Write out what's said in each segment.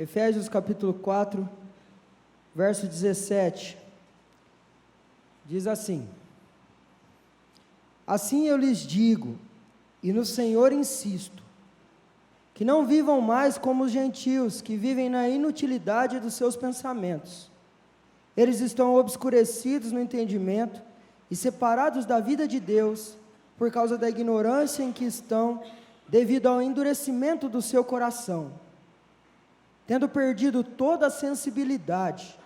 Efésios capítulo 4, verso 17, diz assim: assim eu lhes digo, e no Senhor insisto, que não vivam mais como os gentios, que vivem na inutilidade dos seus pensamentos. Eles estão obscurecidos no entendimento e separados da vida de Deus, por causa da ignorância em que estão, devido ao endurecimento do seu coração. Tendo perdido toda a sensibilidade,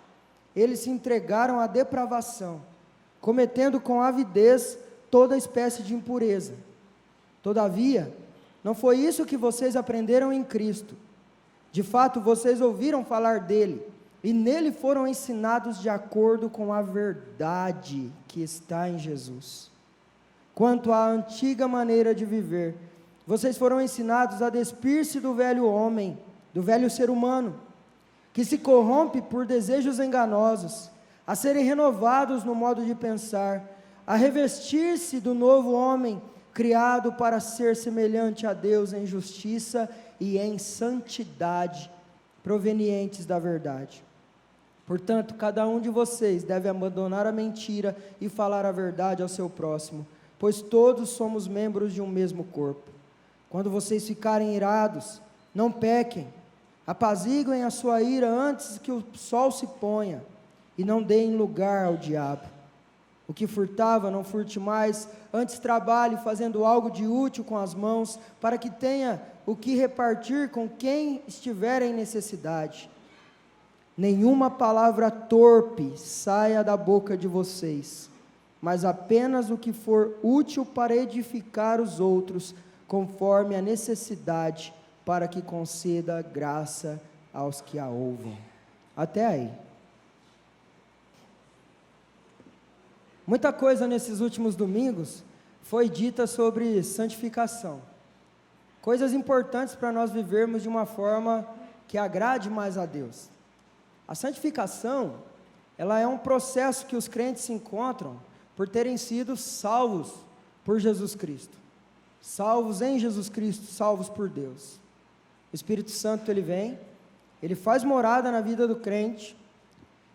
eles se entregaram à depravação, cometendo com avidez toda espécie de impureza. Todavia, não foi isso que vocês aprenderam em Cristo. De fato, vocês ouviram falar dele, e nele foram ensinados de acordo com a verdade que está em Jesus. Quanto à antiga maneira de viver, vocês foram ensinados a despir-se do velho homem, do velho ser humano, que se corrompe por desejos enganosos, a serem renovados no modo de pensar, a revestir-se do novo homem, criado para ser semelhante a Deus em justiça e em santidade, provenientes da verdade. Portanto, cada um de vocês deve abandonar a mentira e falar a verdade ao seu próximo, pois todos somos membros de um mesmo corpo. Quando vocês ficarem irados, não pequem, apaziguem a sua ira antes que o sol se ponha, e não deem lugar ao diabo. O que furtava, não furte mais, antes trabalhe fazendo algo de útil com as mãos, para que tenha o que repartir com quem estiver em necessidade. Nenhuma palavra torpe saia da boca de vocês, mas apenas o que for útil para edificar os outros, conforme a necessidade, para que conceda graça aos que a ouvem. Até aí. Muita coisa nesses últimos domingos foi dita sobre santificação. Coisas importantes para nós vivermos de uma forma que agrade mais a Deus. A santificação, ela é um processo que os crentes se encontram por terem sido salvos por Jesus Cristo. Salvos em Jesus Cristo, salvos por Deus. O Espírito Santo, ele vem, ele faz morada na vida do crente,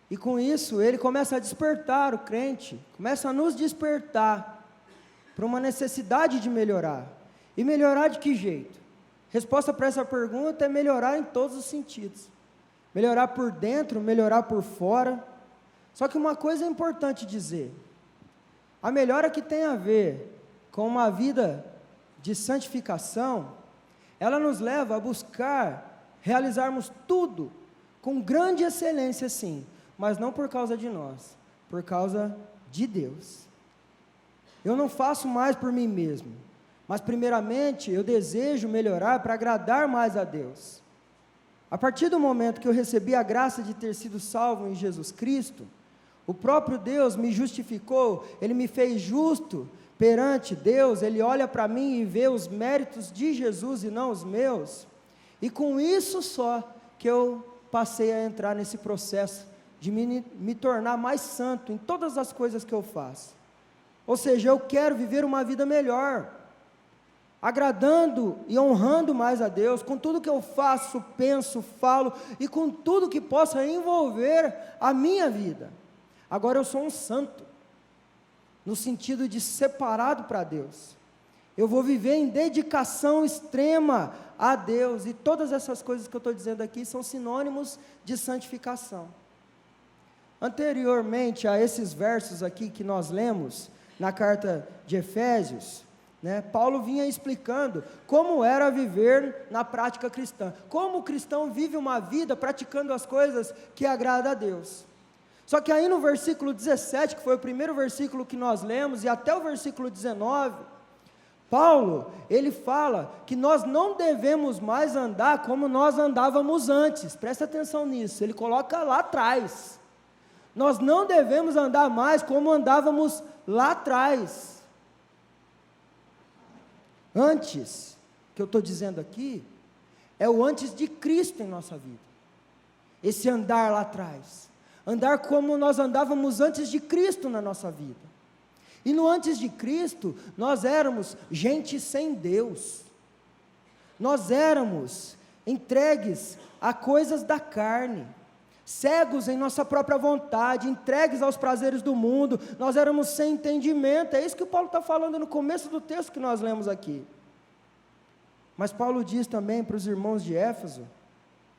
e com isso ele começa a despertar o crente, começa a nos despertar para uma necessidade de melhorar. E melhorar de que jeito? Resposta para essa pergunta é melhorar em todos os sentidos. Melhorar por dentro, melhorar por fora. Só que uma coisa é importante dizer: a melhora que tem a ver com uma vida de santificação, ela nos leva a buscar realizarmos tudo com grande excelência, sim, mas não por causa de nós, por causa de Deus. Eu não faço mais por mim mesmo, mas primeiramente eu desejo melhorar para agradar mais a Deus. A partir do momento que eu recebi a graça de ter sido salvo em Jesus Cristo, o próprio Deus me justificou, Ele me fez justo perante Deus. Ele olha para mim e vê os méritos de Jesus e não os meus, e com isso só que eu passei a entrar nesse processo de me tornar mais santo em todas as coisas que eu faço. Ou seja, eu quero viver uma vida melhor, agradando e honrando mais a Deus, com tudo que eu faço, penso, falo, e com tudo que possa envolver a minha vida. Agora eu sou um santo, no sentido de separado para Deus. Eu vou viver em dedicação extrema a Deus, e todas essas coisas que eu estou dizendo aqui são sinônimos de santificação. Anteriormente a esses versos aqui que nós lemos, na carta de Efésios, Paulo vinha explicando como era viver na prática cristã, como o cristão vive uma vida praticando as coisas que agradam a Deus. Só que aí no versículo 17, que foi o primeiro versículo que nós lemos, e até o versículo 19, Paulo, ele fala que nós não devemos mais andar como nós andávamos antes. Presta atenção nisso, ele coloca lá atrás. Nós não devemos andar mais como andávamos lá atrás. Antes, que eu estou dizendo aqui, é o antes de Cristo em nossa vida. Esse andar lá atrás. Andar como nós andávamos antes de Cristo na nossa vida. E no antes de Cristo, nós éramos gente sem Deus. Nós éramos entregues a coisas da carne, cegos em nossa própria vontade, entregues aos prazeres do mundo, nós éramos sem entendimento. É isso que o Paulo está falando no começo do texto que nós lemos aqui. Mas Paulo diz também para os irmãos de Éfeso,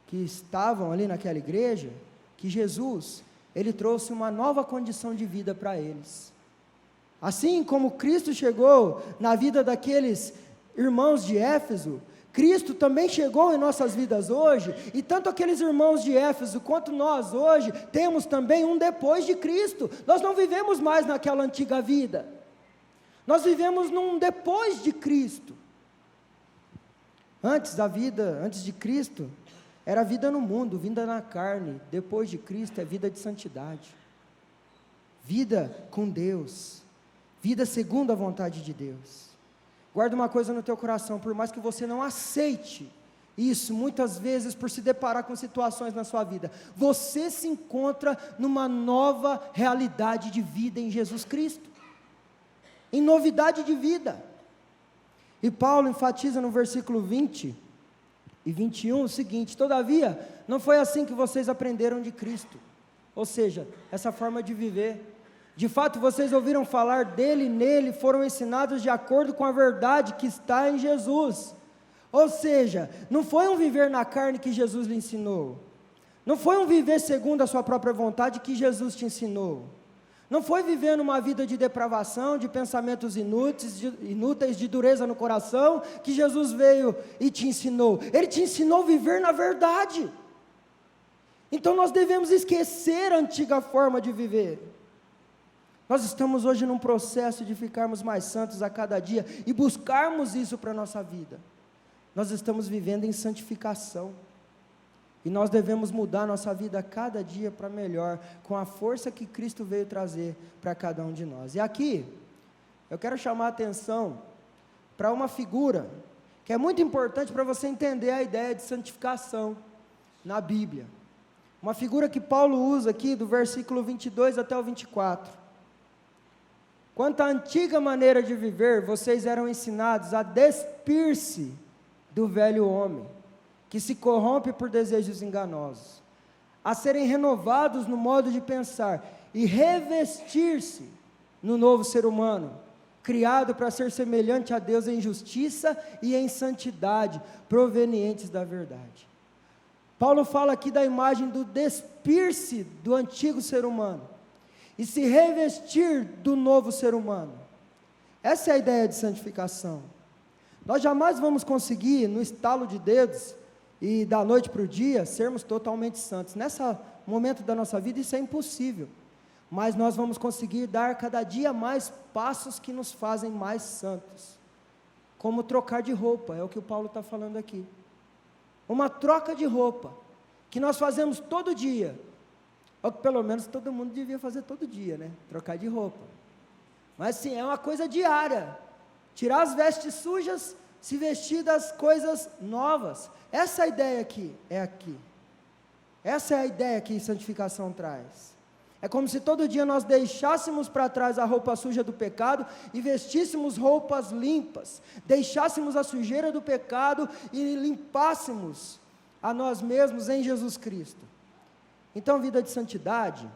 que estavam ali naquela igreja, que Jesus, ele trouxe uma nova condição de vida para eles. Assim como Cristo chegou na vida daqueles irmãos de Éfeso, Cristo também chegou em nossas vidas hoje, e tanto aqueles irmãos de Éfeso, quanto nós hoje, temos também um depois de Cristo. Nós não vivemos mais naquela antiga vida, nós vivemos num depois de Cristo. Antes da vida, antes de Cristo, era vida no mundo, vida na carne. Depois de Cristo é vida de santidade, vida com Deus, vida segundo a vontade de Deus. Guarda uma coisa no teu coração: por mais que você não aceite isso, muitas vezes por se deparar com situações na sua vida, você se encontra numa nova realidade de vida em Jesus Cristo, em novidade de vida. E Paulo enfatiza no versículo 20 e 21 o seguinte: todavia, não foi assim que vocês aprenderam de Cristo, ou seja, essa forma de viver. De fato, vocês ouviram falar dele e nele foram ensinados de acordo com a verdade que está em Jesus. Ou seja, não foi um viver na carne que Jesus lhe ensinou, não foi um viver segundo a sua própria vontade que Jesus te ensinou, não foi viver numa vida de depravação, de pensamentos inúteis, de dureza no coração, que Jesus veio e te ensinou. Ele te ensinou a viver na verdade. Então nós devemos esquecer a antiga forma de viver. Nós estamos hoje num processo de ficarmos mais santos a cada dia e buscarmos isso para a nossa vida. Nós estamos vivendo em santificação, e nós devemos mudar nossa vida a cada dia para melhor, com a força que Cristo veio trazer para cada um de nós. E aqui, eu quero chamar a atenção para uma figura, que é muito importante para você entender a ideia de santificação na Bíblia. Uma figura que Paulo usa aqui, do versículo 22 até o 24. Quanto à antiga maneira de viver, vocês eram ensinados a despir-se do velho homem, que se corrompe por desejos enganosos, a serem renovados no modo de pensar, e revestir-se no novo ser humano, criado para ser semelhante a Deus em justiça e em santidade, provenientes da verdade. Paulo fala aqui da imagem do despir-se do antigo ser humano, e se revestir do novo ser humano. Essa é a ideia de santificação. Nós jamais vamos conseguir, no estalo de dedos, e da noite para o dia, sermos totalmente santos. Nesse momento da nossa vida isso é impossível, mas nós vamos conseguir dar cada dia mais passos que nos fazem mais santos, como trocar de roupa, é o que o Paulo está falando aqui. Uma troca de roupa, que nós fazemos todo dia, ou que pelo menos todo mundo devia fazer todo dia, né? Trocar de roupa. Mas sim, é uma coisa diária. Tirar as vestes sujas, se vestir das coisas novas. Essa é a ideia aqui, Essa é a ideia que santificação traz. É como se todo dia nós deixássemos para trás a roupa suja do pecado e vestíssemos roupas limpas. Deixássemos a sujeira do pecado e limpássemos a nós mesmos em Jesus Cristo. Então, vida de santidade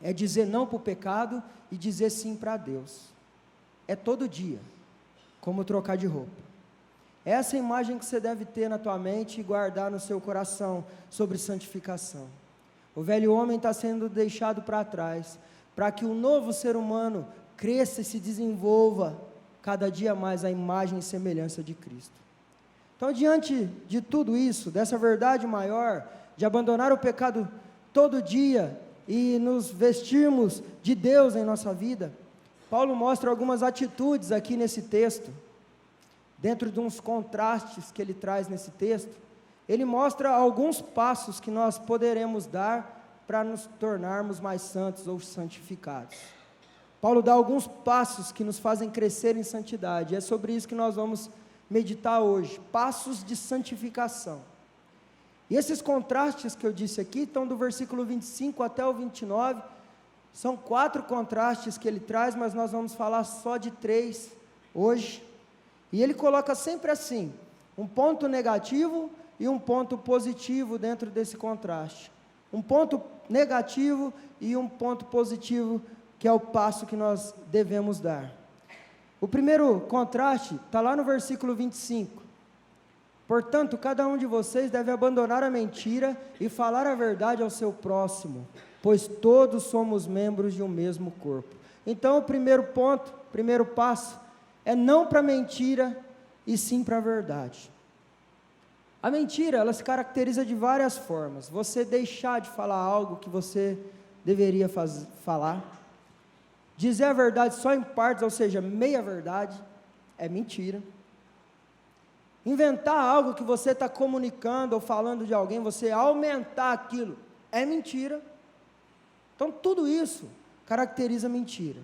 é dizer não para o pecado e dizer sim para Deus. É todo dia, como trocar de roupa. Essa é a imagem que você deve ter na tua mente e guardar no seu coração sobre santificação. O velho homem está sendo deixado para trás, para que o novo ser humano cresça e se desenvolva cada dia mais à imagem e semelhança de Cristo. Então, diante de tudo isso, dessa verdade maior, de abandonar o pecado todo dia e nos vestirmos de Deus em nossa vida, Paulo mostra algumas atitudes aqui nesse texto, dentro de uns contrastes que ele traz nesse texto. Ele mostra alguns passos que nós poderemos dar para nos tornarmos mais santos ou santificados. Paulo dá alguns passos que nos fazem crescer em santidade, é sobre isso que nós vamos meditar hoje, passos de santificação. E esses contrastes que eu disse aqui, estão do versículo 25 até o 29, são 4 contrastes que ele traz, mas nós vamos falar só de 3 hoje, e ele coloca sempre assim, um ponto negativo e um ponto positivo dentro desse contraste. Um ponto negativo e um ponto positivo, que é o passo que nós devemos dar. O primeiro contraste está lá no versículo 25. Portanto, cada um de vocês deve abandonar a mentira e falar a verdade ao seu próximo, pois todos somos membros de um mesmo corpo. Então, o primeiro ponto, primeiro passo, é não para a mentira e sim para a verdade. A mentira, ela se caracteriza de várias formas. Você deixar de falar algo que você deveria falar. Dizer a verdade só em partes, ou seja, meia verdade, é mentira. Inventar algo que você está comunicando ou falando de alguém, você aumentar aquilo, é mentira. Então, tudo isso caracteriza mentira.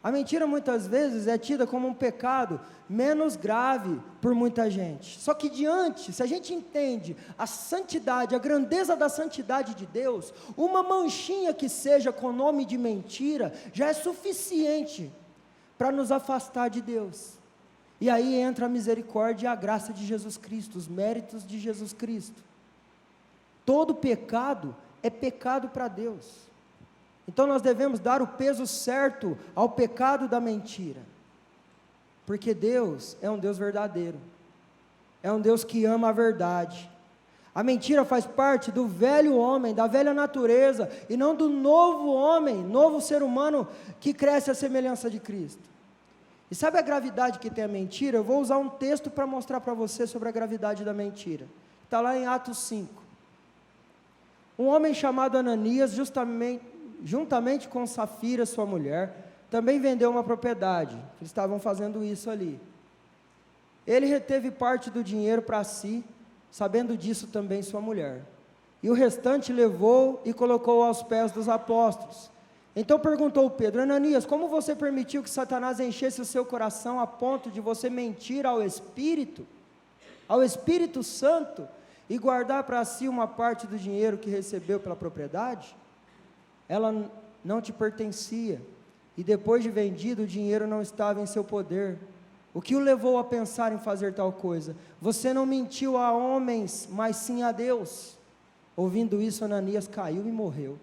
A mentira, muitas vezes, é tida como um pecado menos grave por muita gente. Só que se a gente entende a santidade, a grandeza da santidade de Deus, uma manchinha que seja com nome de mentira, já é suficiente para nos afastar de Deus. E aí entra a misericórdia e a graça de Jesus Cristo, os méritos de Jesus Cristo. Todo pecado é pecado para Deus. Então nós devemos dar o peso certo ao pecado da mentira. Porque Deus é um Deus verdadeiro. É um Deus que ama a verdade. A mentira faz parte do velho homem, da velha natureza, e não do novo homem, novo ser humano que cresce à semelhança de Cristo. E sabe a gravidade que tem a mentira? Eu vou usar um texto para mostrar para você sobre a gravidade da mentira. Está lá em Atos 5. Um homem chamado Ananias, juntamente com Safira, sua mulher, também vendeu uma propriedade. Eles estavam fazendo isso ali. Ele reteve parte do dinheiro para si, sabendo disso também sua mulher. E o restante levou e colocou aos pés dos apóstolos. Então perguntou Pedro: Ananias, como você permitiu que Satanás enchesse o seu coração a ponto de você mentir ao Espírito Santo, e guardar para si uma parte do dinheiro que recebeu pela propriedade? Ela não te pertencia, e depois de vendido, o dinheiro não estava em seu poder. O que o levou a pensar em fazer tal coisa? Você não mentiu a homens, mas sim a Deus. Ouvindo isso, Ananias caiu e morreu.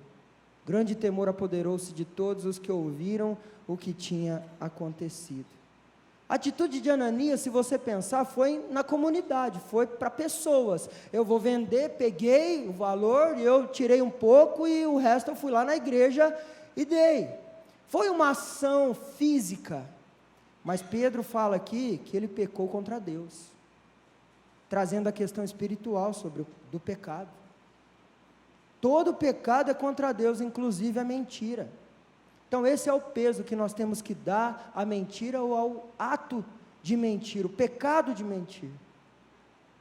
Grande temor apoderou-se de todos os que ouviram o que tinha acontecido. A atitude de Ananias, se você pensar, foi na comunidade, foi para pessoas. Eu vou vender, peguei o valor, eu tirei um pouco e o resto eu fui lá na igreja e dei. Foi uma ação física, mas Pedro fala aqui que ele pecou contra Deus, trazendo a questão espiritual do pecado. Todo pecado é contra Deus, inclusive a mentira. Então esse é o peso que nós temos que dar à mentira ou ao ato de mentir, o pecado de mentir.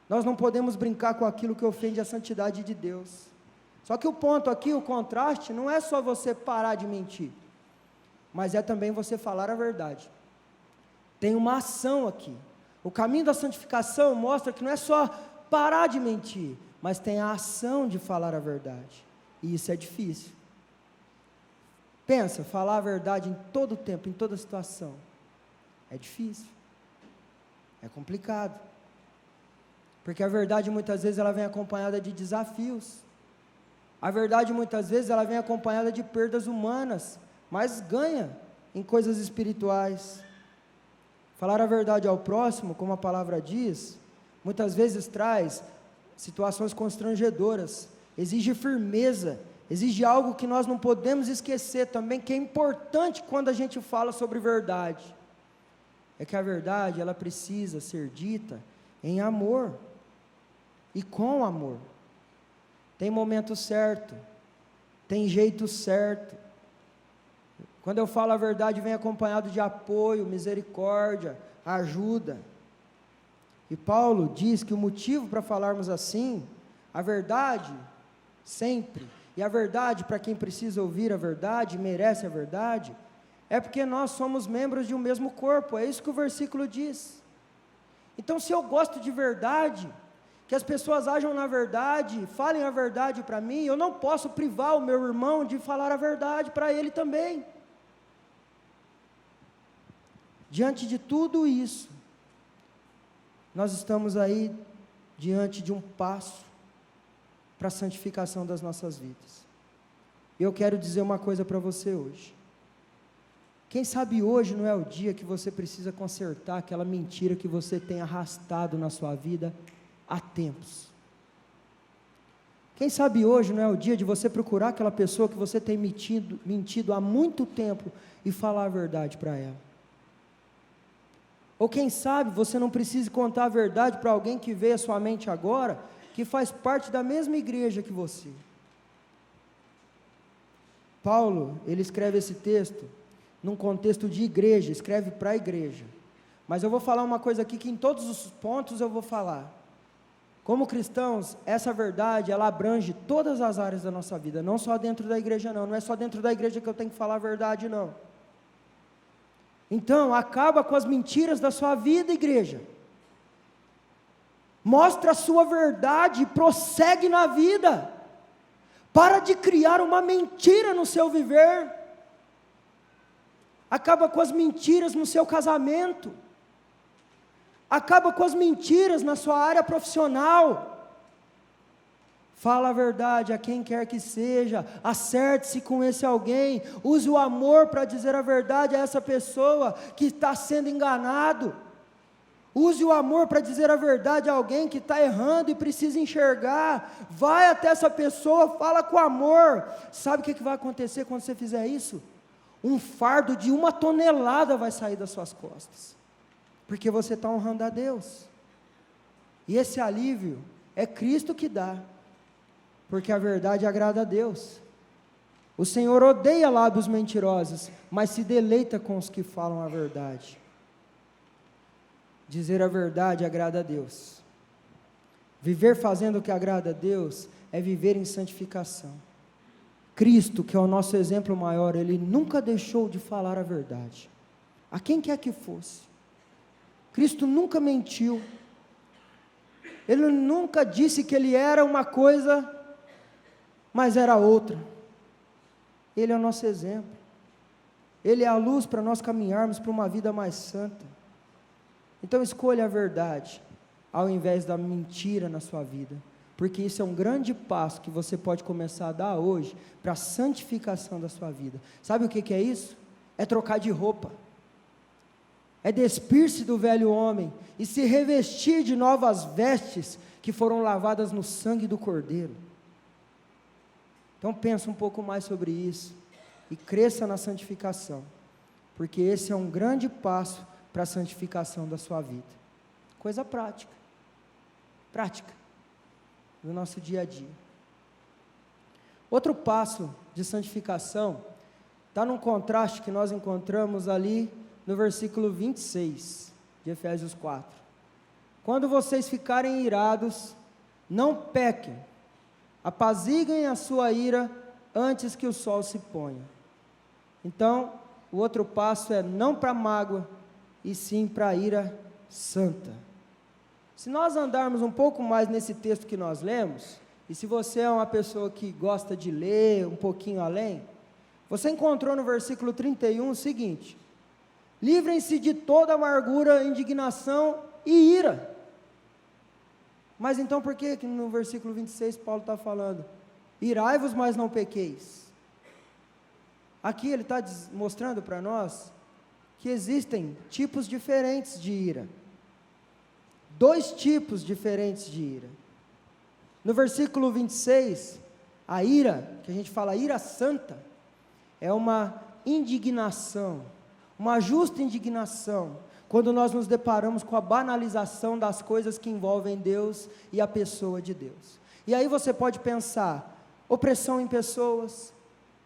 Nós não podemos brincar com aquilo que ofende a santidade de Deus. Só que o ponto aqui, o contraste, não é só você parar de mentir, mas é também você falar a verdade. Tem uma ação aqui. O caminho da santificação mostra que não é só parar de mentir, mas tem a ação de falar a verdade, e isso é difícil. Pensa, falar a verdade em todo tempo, em toda situação, é difícil, é complicado, porque a verdade muitas vezes ela vem acompanhada de desafios, a verdade muitas vezes ela vem acompanhada de perdas humanas, mas ganha em coisas espirituais. Falar a verdade ao próximo, como a palavra diz, muitas vezes traz situações constrangedoras, exige firmeza, exige algo que nós não podemos esquecer também, que é importante quando a gente fala sobre verdade, é que a verdade ela precisa ser dita em amor, e com amor. Tem momento certo, tem jeito certo. Quando eu falo a verdade, vem acompanhado de apoio, misericórdia, ajuda. E Paulo diz que o motivo para falarmos assim, a verdade, sempre, e a verdade para quem precisa ouvir a verdade, merece a verdade, é porque nós somos membros de um mesmo corpo, é isso que o versículo diz. Então, se eu gosto de verdade, que as pessoas ajam na verdade, falem a verdade para mim, eu não posso privar o meu irmão de falar a verdade para ele também. Diante de tudo isso, nós estamos aí diante de um passo para a santificação das nossas vidas. E eu quero dizer uma coisa para você hoje. Quem sabe hoje não é o dia que você precisa consertar aquela mentira que você tem arrastado na sua vida há tempos. Quem sabe hoje não é o dia de você procurar aquela pessoa que você tem mentido há muito tempo e falar a verdade para ela. Ou quem sabe você não precisa contar a verdade para alguém que veio à sua mente agora, que faz parte da mesma igreja que você. Paulo, ele escreve esse texto num contexto de igreja, escreve para a igreja. Mas eu vou falar uma coisa aqui que em todos os pontos eu vou falar. Como cristãos, essa verdade, ela abrange todas as áreas da nossa vida, não só dentro da igreja não é só dentro da igreja que eu tenho que falar a verdade não. Então, acaba com as mentiras da sua vida, igreja. Mostra a sua verdade, prossegue na vida. Para de criar uma mentira no seu viver. Acaba com as mentiras no seu casamento. Acaba com as mentiras na sua área profissional. Fala a verdade a quem quer que seja, acerte-se com esse alguém, use o amor para dizer a verdade a essa pessoa que está sendo enganado. Use o amor para dizer a verdade a alguém que está errando e precisa enxergar. Vai até essa pessoa, fala com amor. Sabe o que vai acontecer quando você fizer isso? Um fardo de 1 tonelada vai sair das suas costas. Porque você está honrando a Deus. E esse alívio é Cristo que dá. Porque a verdade agrada a Deus. O Senhor odeia lábios mentirosos, mas se deleita com os que falam a verdade. Dizer a verdade agrada a Deus. Viver fazendo o que agrada a Deus é viver em santificação. Cristo, que é o nosso exemplo maior, Ele nunca deixou de falar a verdade. A quem quer que fosse. Cristo nunca mentiu. Ele nunca disse que Ele era uma coisa, mas era outra. Ele é o nosso exemplo. Ele é a luz para nós caminharmos para uma vida mais santa. Então escolha a verdade, ao invés da mentira na sua vida, porque isso é um grande passo que você pode começar a dar hoje, para a santificação da sua vida. Sabe o que é isso? É trocar de roupa, é despir-se do velho homem, e se revestir de novas vestes, que foram lavadas no sangue do Cordeiro. Então pensa um pouco mais sobre isso, e cresça na santificação, porque esse é um grande passo, para a santificação da sua vida. Coisa prática do nosso dia a dia. Outro passo de santificação está num contraste que nós encontramos ali no versículo 26 de Efésios 4. Quando vocês ficarem irados, não pequem, apaziguem a sua ira antes que o sol se ponha. Então, o outro passo é não para mágoa, e sim para a ira santa. Se nós andarmos um pouco mais nesse texto que nós lemos, e se você é uma pessoa que gosta de ler um pouquinho além, você encontrou no versículo 31 o seguinte: livrem-se de toda amargura, indignação e ira. Mas então por que no versículo 26 Paulo está falando, irai-vos, mas não pequeis? Aqui ele está mostrando para nós que existem tipos diferentes de ira. 2 tipos diferentes de ira. No versículo 26, a ira, que a gente fala ira santa, é uma indignação, uma justa indignação, quando nós nos deparamos com a banalização das coisas que envolvem Deus e a pessoa de Deus. E aí você pode pensar, opressão em pessoas,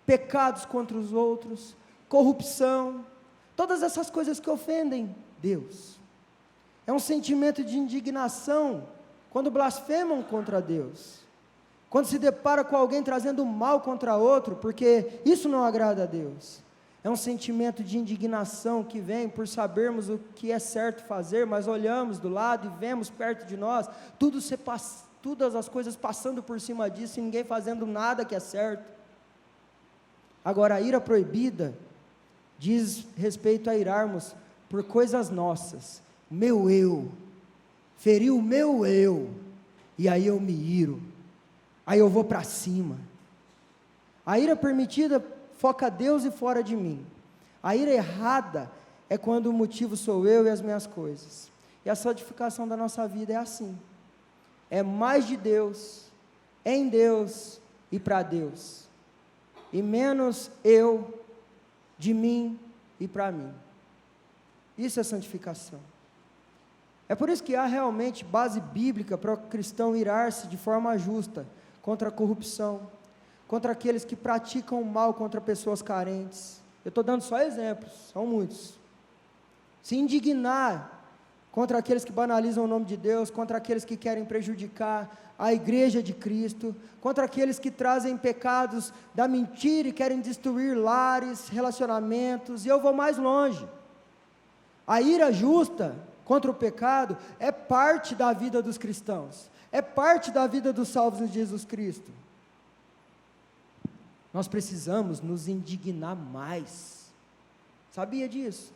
pecados contra os outros, corrupção, todas essas coisas que ofendem Deus. É um sentimento de indignação quando blasfemam contra Deus, quando se depara com alguém trazendo mal contra outro, porque isso não agrada a Deus. É um sentimento de indignação que vem por sabermos o que é certo fazer, mas olhamos do lado e vemos perto de nós todas as coisas passando por cima disso e ninguém fazendo nada que é certo. Agora, a ira proibida diz respeito a irarmos por coisas nossas, meu eu, ferir o meu eu, e aí eu me iro, aí eu vou para cima. A ira permitida foca Deus e fora de mim. A ira errada é quando o motivo sou eu e as minhas coisas. E a santificação da nossa vida é assim. É mais de Deus, em Deus e para Deus. E menos eu, de mim e para mim. Isso é santificação. É por isso que há realmente base bíblica para o cristão irar-se de forma justa contra a corrupção, contra aqueles que praticam mal contra pessoas carentes. Eu estou dando só exemplos, são muitos. Se indignar contra aqueles que banalizam o nome de Deus, contra aqueles que querem prejudicar a igreja de Cristo, contra aqueles que trazem pecados da mentira e querem destruir lares, relacionamentos, e eu vou mais longe. A ira justa contra o pecado é parte da vida dos cristãos, é parte da vida dos salvos em Jesus Cristo. Nós precisamos nos indignar mais, sabia disso?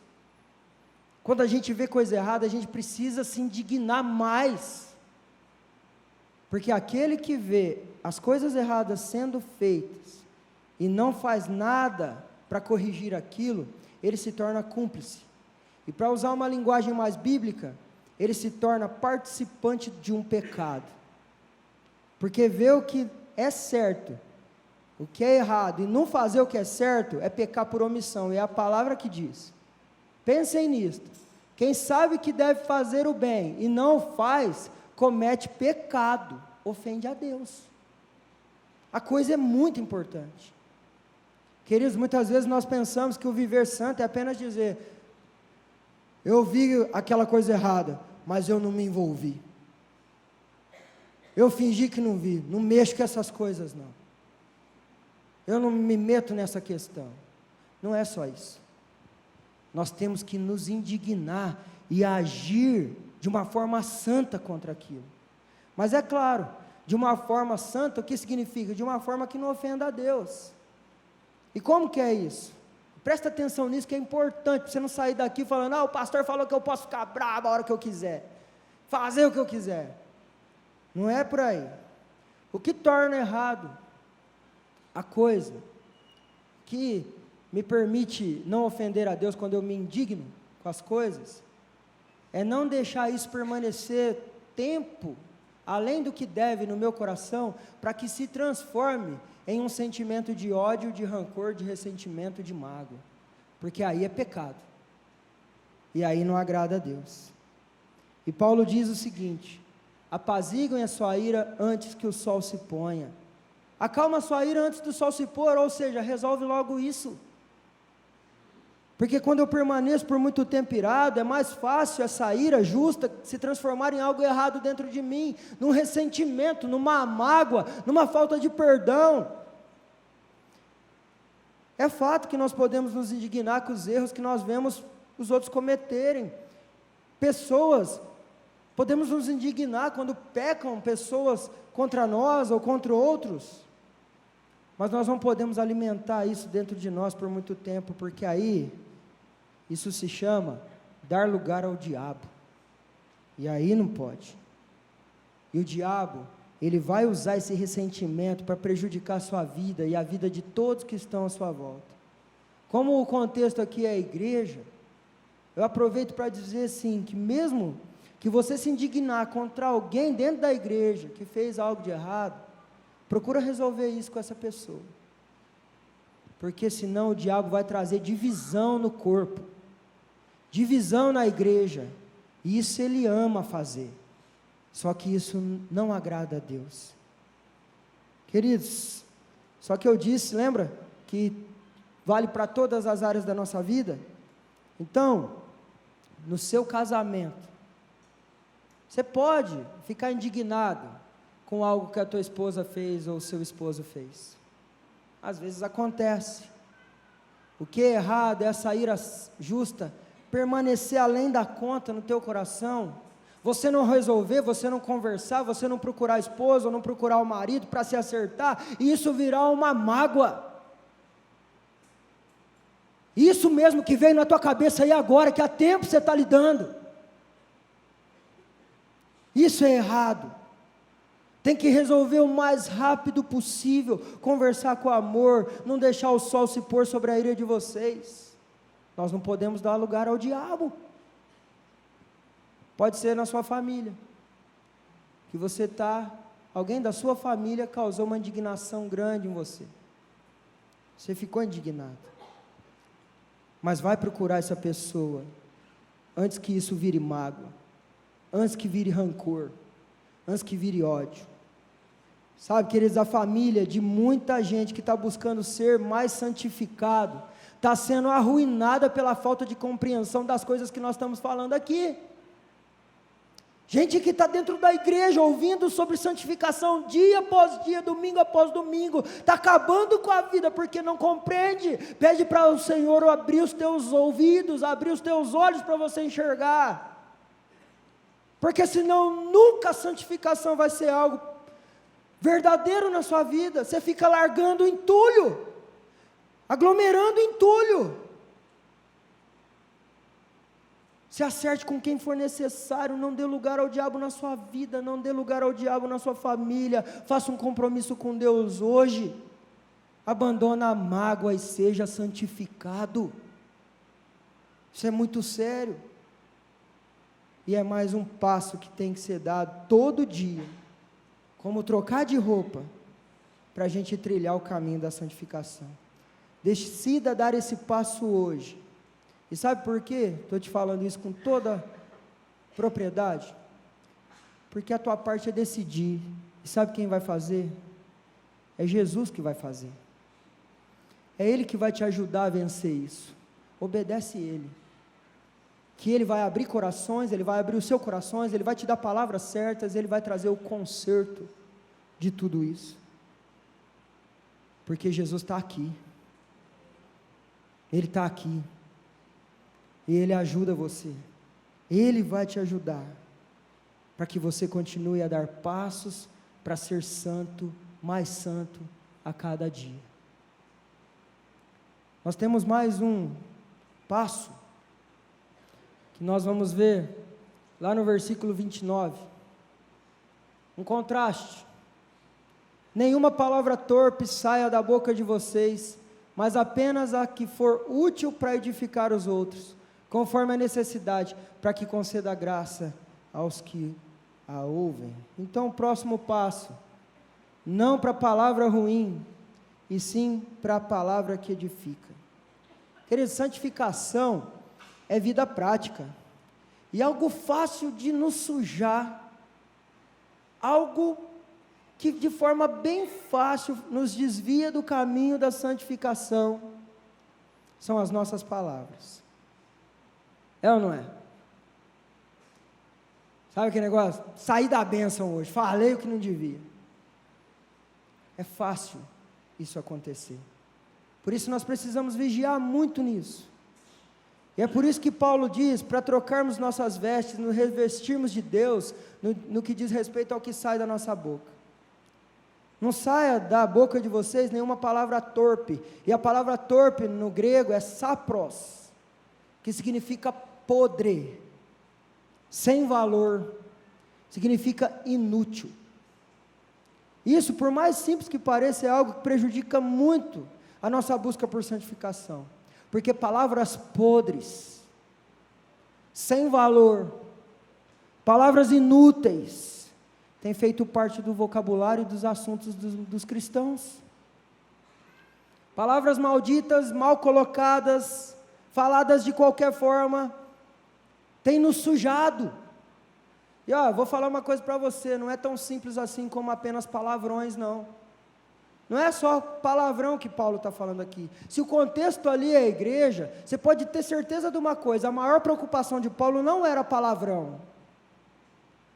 Quando a gente vê coisa errada, a gente precisa se indignar mais, porque aquele que vê as coisas erradas sendo feitas, e não faz nada para corrigir aquilo, ele se torna cúmplice, e para usar uma linguagem mais bíblica, ele se torna participante de um pecado, porque vê o que é certo, o que é errado, e não fazer o que é certo, é pecar por omissão, e é a palavra que diz. Pensem nisto, quem sabe que deve fazer o bem, e não faz, comete pecado, ofende a Deus. A coisa é muito importante. Queridos, muitas vezes nós pensamos que o viver santo é apenas dizer, eu vi aquela coisa errada, mas eu não me envolvi, eu fingi que não vi, não mexo com essas coisas não, eu não me meto nessa questão. Não é só isso, nós temos que nos indignar e agir de uma forma santa contra aquilo, mas é claro, de uma forma santa, o que significa? De uma forma que não ofenda a Deus. E como que é isso? Presta atenção nisso que é importante, para você não sair daqui falando, o pastor falou que eu posso ficar bravo a hora que eu quiser, fazer o que eu quiser. Não é por aí. O que torna errado a coisa que me permite não ofender a Deus quando eu me indigno com as coisas, é não deixar isso permanecer tempo, além do que deve no meu coração, para que se transforme em um sentimento de ódio, de rancor, de ressentimento, de mágoa, porque aí é pecado, e aí não agrada a Deus. E Paulo diz o seguinte, apaziguem a sua ira antes que o sol se ponha, acalma a sua ira antes do sol se pôr, ou seja, resolve logo isso, porque quando eu permaneço por muito tempo irado, é mais fácil essa ira justa se transformar em algo errado dentro de mim, num ressentimento, numa mágoa, numa falta de perdão. É fato que nós podemos nos indignar com os erros que nós vemos os outros cometerem. Pessoas, podemos nos indignar quando pecam pessoas contra nós ou contra outros, mas nós não podemos alimentar isso dentro de nós por muito tempo, porque aí isso se chama dar lugar ao diabo, e aí não pode. E o diabo, ele vai usar esse ressentimento para prejudicar a sua vida e a vida de todos que estão à sua volta. Como o contexto aqui é a igreja, eu aproveito para dizer assim, que mesmo que você se indignar contra alguém dentro da igreja que fez algo de errado, procura resolver isso com essa pessoa, porque senão o diabo vai trazer divisão no corpo, divisão na igreja, e isso ele ama fazer, só que isso não agrada a Deus. Queridos, só que eu disse, lembra, que vale para todas as áreas da nossa vida? Então, no seu casamento, você pode ficar indignado com algo que a tua esposa fez ou o seu esposo fez, às vezes acontece. O que é errado é essa ira justa permanecer além da conta no teu coração, você não resolver, você não conversar, você não procurar a esposa, ou não procurar o marido para se acertar, e isso virar uma mágoa. Isso mesmo que veio na tua cabeça aí agora, que há tempo você está lidando, isso é errado. Tem que resolver o mais rápido possível, conversar com amor, não deixar o sol se pôr sobre a ira de vocês. Nós não podemos dar lugar ao diabo. Pode ser na sua família, que alguém da sua família causou uma indignação grande em você. Você ficou indignado. Mas vai procurar essa pessoa, antes que isso vire mágoa, antes que vire rancor, antes que vire ódio. Sabe, queridos, a família de muita gente que está buscando ser mais santificado, está sendo arruinada pela falta de compreensão das coisas que nós estamos falando aqui. Gente que está dentro da igreja, ouvindo sobre santificação, dia após dia, domingo após domingo, está acabando com a vida, porque não compreende. Pede para o Senhor abrir os teus ouvidos, abrir os teus olhos para você enxergar, porque senão nunca a santificação vai ser algo verdadeiro na sua vida. Você fica largando entulho, aglomerando entulho. Se acerte com quem for necessário, não dê lugar ao diabo na sua vida, não dê lugar ao diabo na sua família, faça um compromisso com Deus hoje, abandona a mágoa e seja santificado. Isso é muito sério, e é mais um passo que tem que ser dado todo dia, como trocar de roupa, para a gente trilhar o caminho da santificação. Decida dar esse passo hoje. E sabe por quê? Estou te falando isso com toda propriedade. Porque a tua parte é decidir. E sabe quem vai fazer? É Jesus que vai fazer. É Ele que vai te ajudar a vencer isso. Obedece Ele. Que Ele vai abrir corações, Ele vai abrir o seu coração, Ele vai te dar palavras certas, Ele vai trazer o conserto de tudo isso. Porque Jesus está aqui. Ele está aqui. E Ele ajuda você. Ele vai te ajudar, para que você continue a dar passos para ser santo, mais santo a cada dia. Nós temos mais um passo, que nós vamos ver lá no versículo 29, um contraste. Nenhuma palavra torpe saia da boca de vocês, mas apenas a que for útil para edificar os outros, conforme a necessidade, para que conceda graça aos que a ouvem. Então, o próximo passo, não para a palavra ruim, e sim para a palavra que edifica. Queridos, santificação é vida prática, e algo fácil de nos sujar, algo que de forma bem fácil nos desvia do caminho da santificação, são as nossas palavras. É ou não é? Sabe aquele negócio? Saí da bênção hoje, falei o que não devia. É fácil isso acontecer. Por isso nós precisamos vigiar muito nisso. E é por isso que Paulo diz, para trocarmos nossas vestes, nos revestirmos de Deus, no que diz respeito ao que sai da nossa boca. Não saia da boca de vocês nenhuma palavra torpe. E a palavra torpe no grego é sapros, que significa podre, sem valor, significa inútil. Isso, por mais simples que pareça, é algo que prejudica muito a nossa busca por santificação, porque palavras podres, sem valor, palavras inúteis, têm feito parte do vocabulário e dos assuntos dos cristãos. Palavras malditas, mal colocadas, faladas de qualquer forma, têm nos sujado. E vou falar uma coisa para você, não é tão simples assim como apenas palavrões, não. Não é só palavrão que Paulo está falando aqui. Se o contexto ali é a igreja, você pode ter certeza de uma coisa, a maior preocupação de Paulo não era palavrão.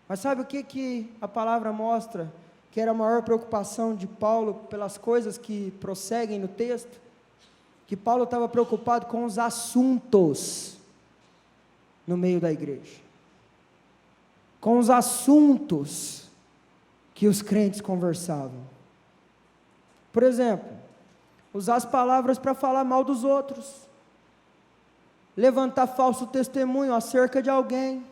Mas sabe o que a palavra mostra? Que era a maior preocupação de Paulo pelas coisas que prosseguem no texto? Que Paulo estava preocupado com os assuntos no meio da igreja. Com os assuntos que os crentes conversavam. Por exemplo, usar as palavras para falar mal dos outros, levantar falso testemunho acerca de alguém,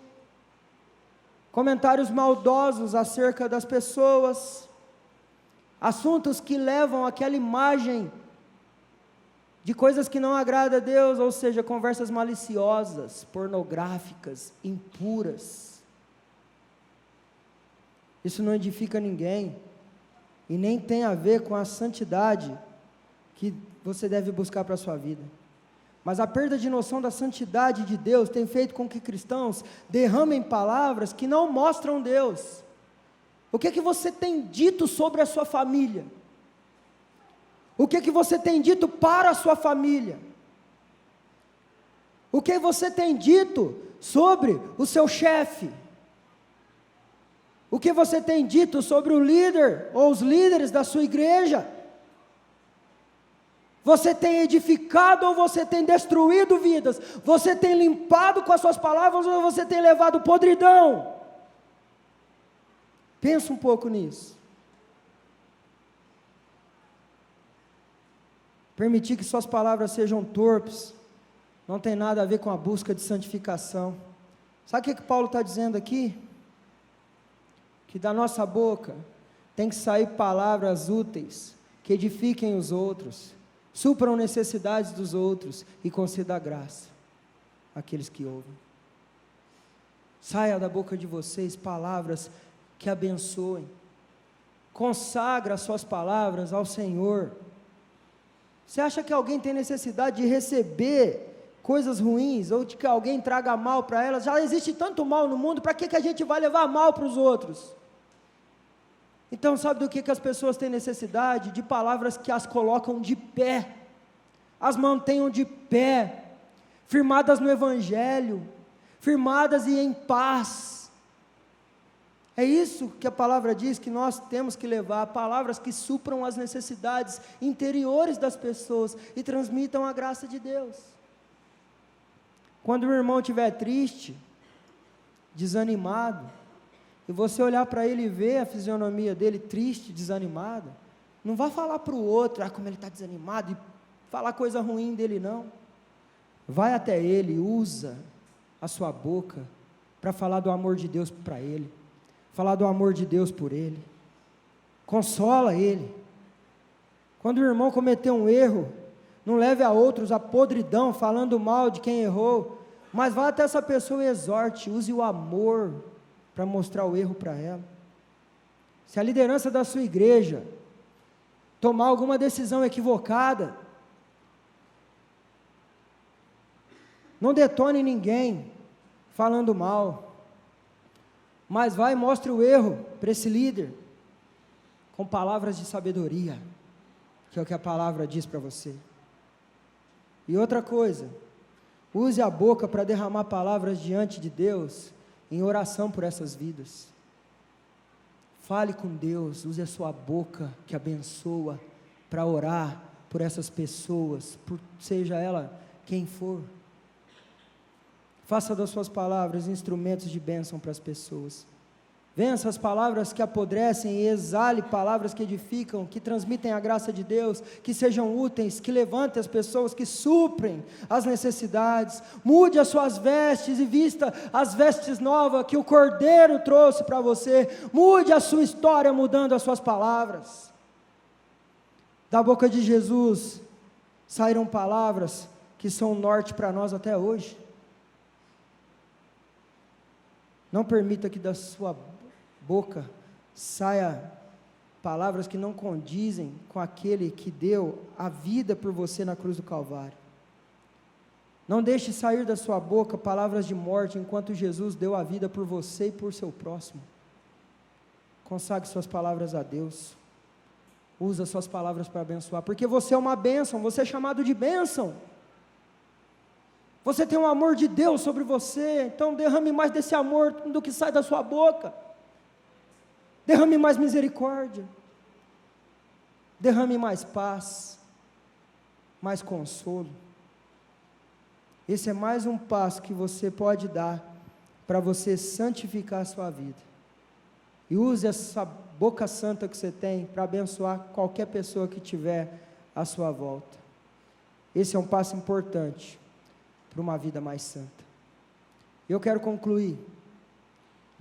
comentários maldosos acerca das pessoas, assuntos que levam àquela imagem de coisas que não agradam a Deus, ou seja, conversas maliciosas, pornográficas, impuras. Isso não edifica ninguém, e nem tem a ver com a santidade que você deve buscar para a sua vida. Mas a perda de noção da santidade de Deus tem feito com que cristãos derramem palavras que não mostram Deus. O que é que você tem dito sobre a sua família? O que é que você tem dito para a sua família? O que você tem dito sobre o seu chefe? O que você tem dito sobre o líder ou os líderes da sua igreja? Você tem edificado ou você tem destruído vidas? Você tem limpado com as suas palavras ou você tem levado podridão? Pensa um pouco nisso. Permitir que suas palavras sejam torpes não tem nada a ver com a busca de santificação. Sabe o que Paulo está dizendo aqui? Que da nossa boca tem que sair palavras úteis, que edifiquem os outros, supram necessidades dos outros e conceda graça àqueles que ouvem. Saia da boca de vocês palavras que abençoem. Consagra as suas palavras ao Senhor. Você acha que alguém tem necessidade de receber coisas ruins, ou de que alguém traga mal para elas? Já existe tanto mal no mundo, para que a gente vai levar mal para os outros? Então sabe do que as pessoas têm necessidade? De palavras que as colocam de pé, as mantenham de pé, firmadas no Evangelho, firmadas e em paz. É isso que a palavra diz, que nós temos que levar, palavras que supram as necessidades interiores das pessoas e transmitam a graça de Deus. Quando o irmão estiver triste, desanimado, e você olhar para ele e ver a fisionomia dele triste, desanimada, não vá falar para o outro, como ele está desanimado, e falar coisa ruim dele, não. Vai até ele, usa a sua boca para falar do amor de Deus para ele, falar do amor de Deus por ele, consola ele. Quando o irmão cometeu um erro, não leve a outros a podridão, falando mal de quem errou, mas vá até essa pessoa e exorte, use o amor para mostrar o erro para ela. Se a liderança da sua igreja tomar alguma decisão equivocada, não detone ninguém falando mal, mas vai e mostre o erro para esse líder, com palavras de sabedoria, que é o que a palavra diz para você. E outra coisa, use a boca para derramar palavras diante de Deus, em oração por essas vidas. Fale com Deus, use a sua boca que abençoa, para orar por essas pessoas, seja ela quem for. Faça das suas palavras instrumentos de bênção para as pessoas. Vença as palavras que apodrecem e exale palavras que edificam, que transmitem a graça de Deus, que sejam úteis, que levantem as pessoas, que suprem as necessidades. Mude as suas vestes e vista as vestes novas que o Cordeiro trouxe para você. Mude a sua história mudando as suas palavras. Da boca de Jesus saíram palavras que são norte para nós até hoje. Não permita que da sua boca saia palavras que não condizem com aquele que deu a vida por você na cruz do Calvário. Não deixe sair da sua boca palavras de morte, enquanto Jesus deu a vida por você e por seu próximo. Consagre suas palavras a Deus. Usa suas palavras para abençoar, porque você é uma bênção, você é chamado de bênção. Você tem um amor de Deus sobre você, então derrame mais desse amor do que sai da sua boca. Derrame mais misericórdia, derrame mais paz, mais consolo. Esse é mais um passo que você pode dar para você santificar a sua vida. E use essa boca santa que você tem para abençoar qualquer pessoa que tiver à sua volta. Esse é um passo importante para uma vida mais santa. Eu quero concluir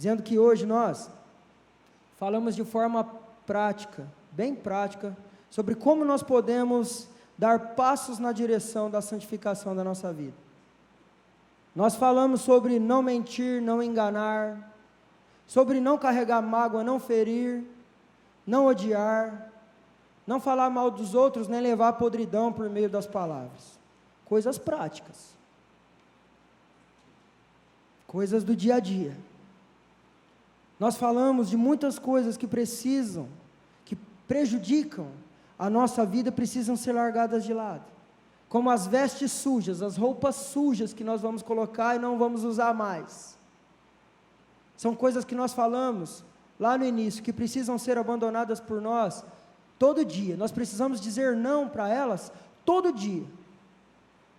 dizendo que hoje nós falamos de forma prática, bem prática, sobre como nós podemos dar passos na direção da santificação da nossa vida. Nós falamos sobre não mentir, não enganar, sobre não carregar mágoa, não ferir, não odiar, não falar mal dos outros, nem levar a podridão por meio das palavras. Coisas práticas. Coisas do dia a dia. Nós falamos de muitas coisas que precisam, que prejudicam a nossa vida, precisam ser largadas de lado. Como as vestes sujas, as roupas sujas que nós vamos colocar e não vamos usar mais. São coisas que nós falamos lá no início, que precisam ser abandonadas por nós todo dia. Nós precisamos dizer não para elas todo dia.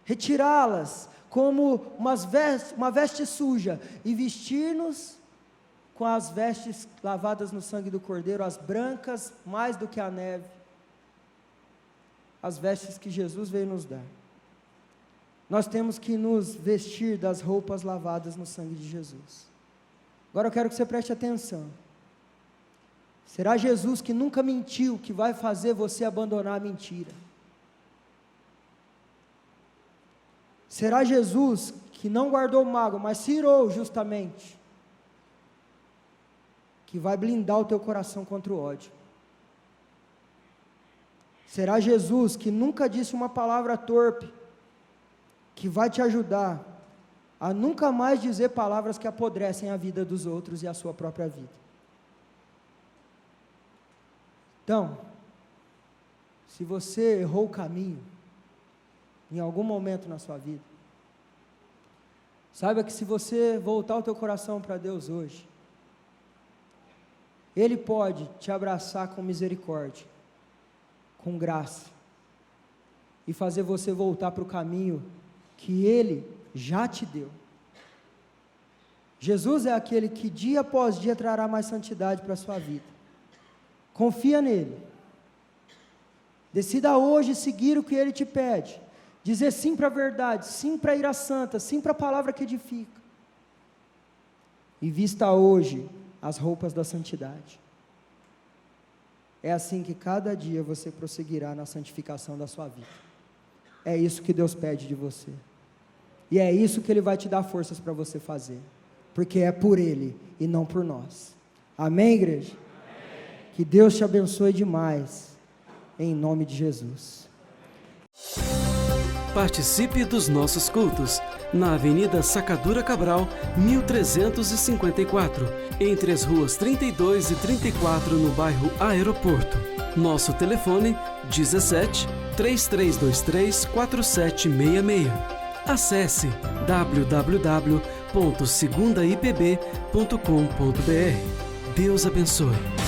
Retirá-las como uma veste suja e vestir-nos com as vestes lavadas no sangue do Cordeiro, as brancas mais do que a neve, as vestes que Jesus veio nos dar. Nós temos que nos vestir das roupas lavadas no sangue de Jesus. Agora eu quero que você preste atenção. Será Jesus que nunca mentiu que vai fazer você abandonar a mentira? Será Jesus que não guardou mágoa, mas se irou justamente, que vai blindar o teu coração contra o ódio? Será Jesus que nunca disse uma palavra torpe, que vai te ajudar a nunca mais dizer palavras que apodrecem a vida dos outros e a sua própria vida? Então, se você errou o caminho, em algum momento na sua vida, saiba que se você voltar o teu coração para Deus hoje, Ele pode te abraçar com misericórdia, com graça, e fazer você voltar para o caminho que Ele já te deu. Jesus é aquele que dia após dia trará mais santidade para a sua vida. Confia nele. Decida hoje seguir o que Ele te pede. Dizer sim para a verdade, sim para a ira santa, sim para a palavra que edifica. E vista hoje as roupas da santidade. É assim que cada dia você prosseguirá na santificação da sua vida. É isso que Deus pede de você. E é isso que Ele vai te dar forças para você fazer. Porque é por Ele e não por nós. Amém, igreja? Amém. Que Deus te abençoe demais. Em nome de Jesus. Participe dos nossos cultos na Avenida Sacadura Cabral, 1354, entre as ruas 32 e 34, no bairro Aeroporto. Nosso telefone 17 3323 4766. Acesse www.segundaipb.com.br. Deus abençoe.